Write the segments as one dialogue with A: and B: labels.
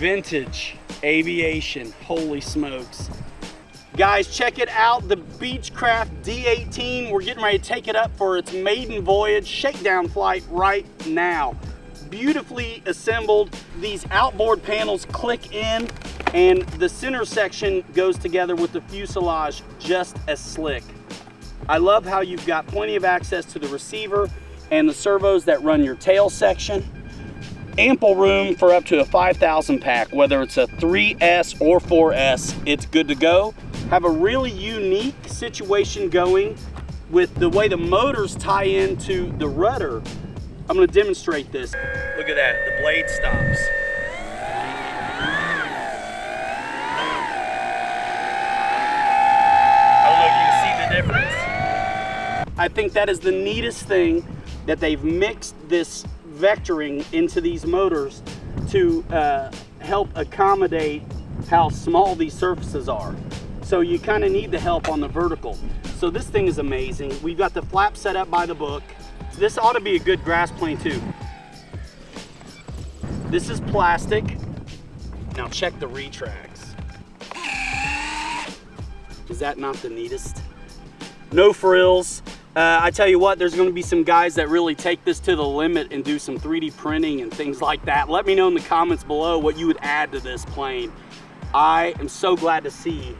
A: vintage aviation, holy smokes. Guys, check it out, the Beechcraft D18. We're getting ready to take it up for its maiden voyage, shakedown flight right now. Beautifully assembled. These outboard panels click in and the center section goes together with the fuselage just as slick. I love how you've got plenty of access to the receiver and the servos that run your tail section. Ample room for up to a 5,000 pack, whether it's a 3S or 4S, it's good to go. Have a really unique situation going with the way the motors tie into the rudder. I'm gonna demonstrate this. Look at that, the blade stops. I don't know if you can see the difference. I think that is the neatest thing, that they've mixed this vectoring into these motors to help accommodate how small these surfaces are. So you kind of need the help on the vertical. So this thing is amazing. We've got the flap set up by the book. This ought to be a good grass plane too. This is plastic. Now check the retracts. Is that not the neatest? No frills. I tell you what, there's going to be some guys that really take this to the limit and do some 3D printing and things like that. Let me know in the comments below what you would add to this plane. I am so glad to see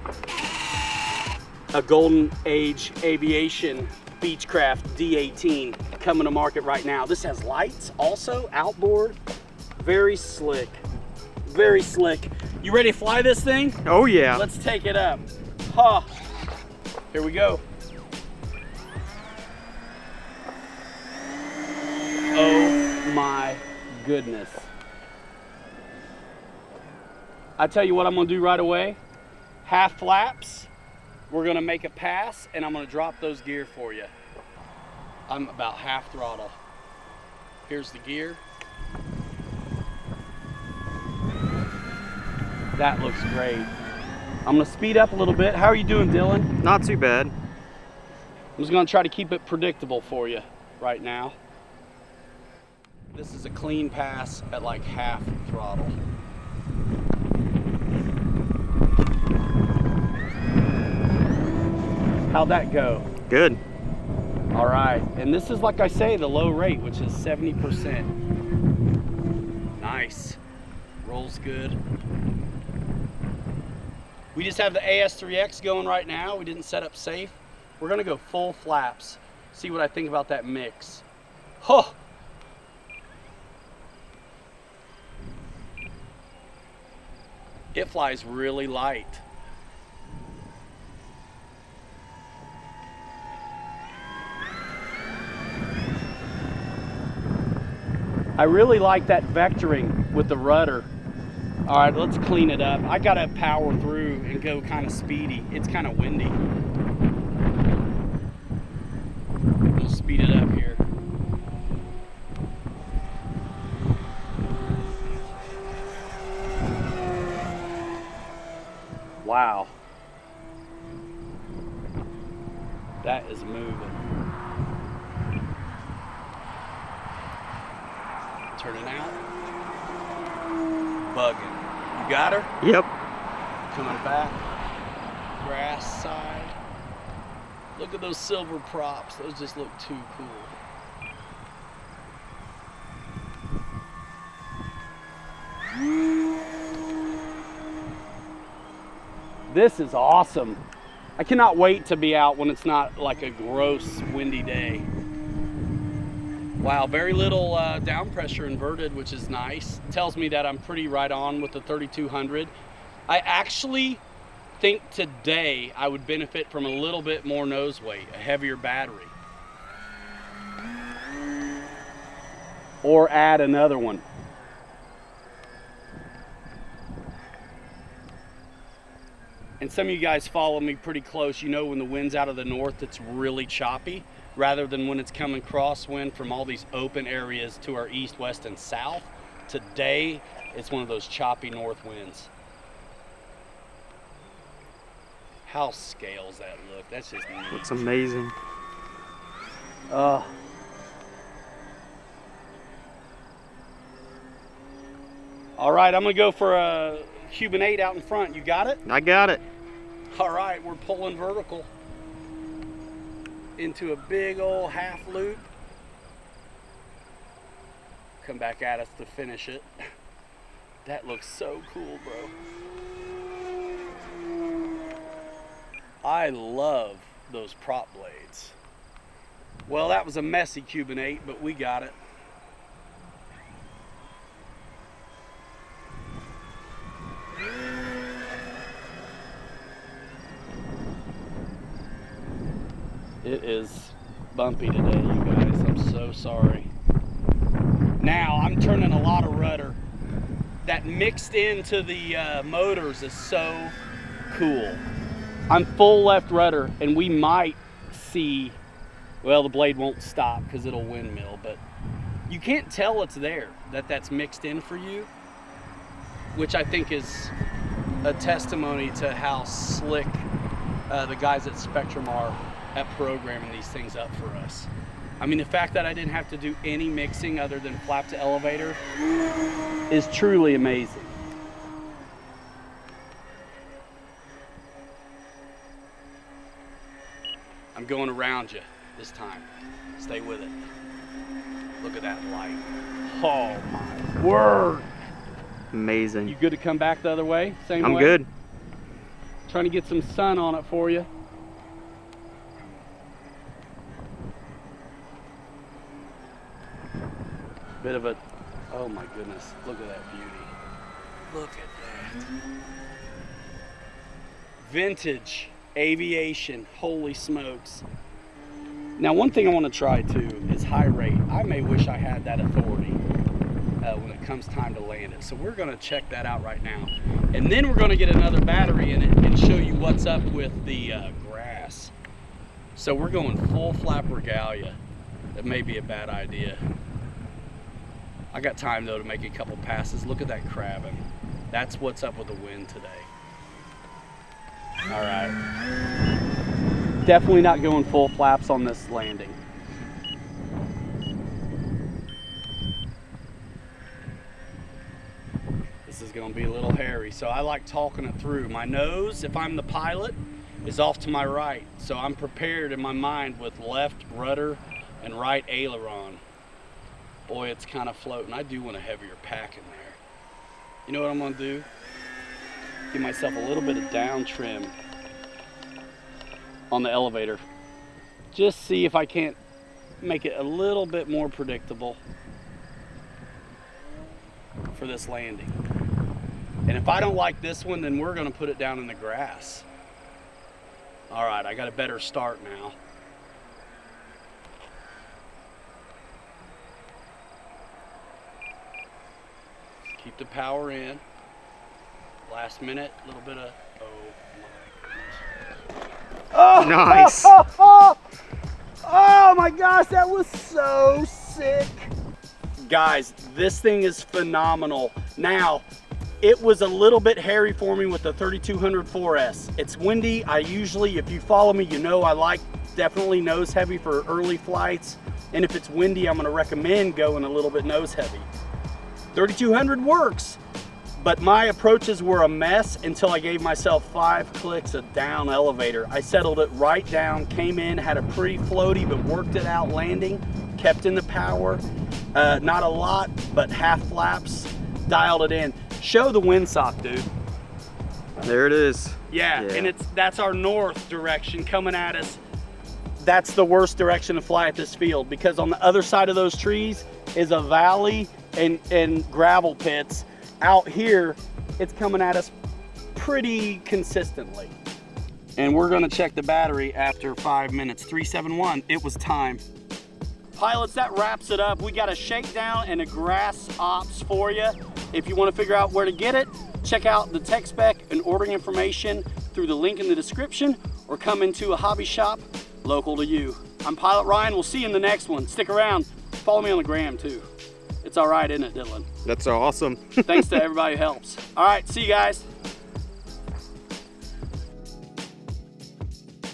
A: a golden age aviation Beechcraft D18 coming to market right now. This has lights also, outboard. Very slick, very slick. You ready to fly this thing?
B: Oh yeah.
A: Let's take it up. Huh. Here we go. Oh my goodness. I tell you what I'm gonna do right away. Half flaps, we're gonna make a pass and I'm gonna drop those gear for you. I'm about half throttle. Here's the gear. That looks great. I'm gonna speed up a little bit. How are you doing, Dylan?
B: Not too bad.
A: I'm just gonna try to keep it predictable for you right now. This is a clean pass at like half throttle. How'd that go?
B: Good.
A: All right, and this is, like I say, the low rate, which is 70%. Nice. Rolls good. We just have the AS3X going right now. We didn't set up safe. We're gonna go full flaps. See what I think about that mix. Huh. It flies really light. I really like that vectoring with the rudder. All right, let's clean it up. I gotta power through and go kind of speedy. It's kind of windy. We'll speed it up here. Wow. That is moving. Turning out. Bugging. You got her?
B: Yep.
A: Coming back. Grass side. Look at those silver props. Those just look too cool. This is awesome. I cannot wait to be out when it's not like a gross windy day. Wow, very little down pressure inverted, which is nice. Tells me that I'm pretty right on with the 3200. I actually think today I would benefit from a little bit more nose weight, a heavier battery. Or add another one. And some of you guys follow me pretty close. You know when the wind's out of the north, it's really choppy, rather than when it's coming crosswind from all these open areas to our east, west, and south. Today, it's one of those choppy north winds. How scales that look? That's just neat.
B: Looks amazing.
A: All right, I'm gonna go for a Cuban 8 out in front. You got it?
B: I got it.
A: All right, we're pulling vertical into a big old half loop. Come back at us to finish it. That looks so cool, bro. I love those prop blades. Well, that was a messy Cuban 8, but we got it. It is bumpy today, you guys. I'm so sorry. Now, I'm turning a lot of rudder. That mixed into the motors is so cool. I'm full left rudder, and we might see, well, the blade won't stop because it'll windmill, but you can't tell it's there, that's mixed in for you, which I think is a testimony to how slick the guys at Spectrum are at programming these things up for us. I mean, the fact that I didn't have to do any mixing other than flap to elevator is truly amazing. I'm going around you this time. Stay with it. Look at that light. Oh my word.
B: Amazing.
A: You good to come back the other way? Same way?
B: I'm good.
A: Trying to get some sun on it for you. Bit of a, oh my goodness, look at that beauty. Look at that. Vintage aviation, holy smokes. Now, one thing I want to try too is high rate. I may wish I had that authority when it comes time to land it. So we're going to check that out right now. And then we're going to get another battery in it and show you what's up with the grass. So we're going full flap regalia. That may be a bad idea. I got time though to make a couple passes. Look at that crabbing. That's what's up with the wind today. All right. Definitely not going full flaps on this landing. This is going to be a little hairy, so I like talking it through. My nose, if I'm the pilot, is off to my right, so I'm prepared in my mind with left rudder and right aileron. Boy, it's kind of floating. I do want a heavier pack in there. You know what I'm going to do? Give myself a little bit of down trim on the elevator. Just see if I can't make it a little bit more predictable for this landing. And if I don't like this one, then we're going to put it down in the grass. All right, I got a better start now. Keep the power in. Last minute, a little bit of, oh
B: Nice.
A: Oh my gosh, that was so sick. Guys, this thing is phenomenal. Now, it was a little bit hairy for me with the 3200 4S. It's windy. I usually, if you follow me, you know I like definitely nose heavy for early flights. And if it's windy, I'm gonna recommend going a little bit nose heavy. 3200 works, but my approaches were a mess until I gave myself 5 clicks of down elevator. I settled it right down, came in, had a pretty floaty, but worked it out landing, kept in the power. Not a lot, but half flaps, dialed it in. Show the windsock, dude.
B: There it is.
A: Yeah, and that's our north direction coming at us. That's the worst direction to fly at this field because on the other side of those trees is a valley and gravel pits. Out here, it's coming at us pretty consistently. And we're gonna check the battery after 5 minutes. 371, it was time. Pilots, that wraps it up. We got a shakedown and a grass ops for you. If you wanna figure out where to get it, check out the tech spec and ordering information through the link in the description or come into a hobby shop local to you. I'm Pilot Ryan, we'll see you in the next one. Stick around, follow me on the gram too. It's all right, isn't it, Dylan?
B: That's awesome.
A: Thanks to everybody who helps. All right, see you guys.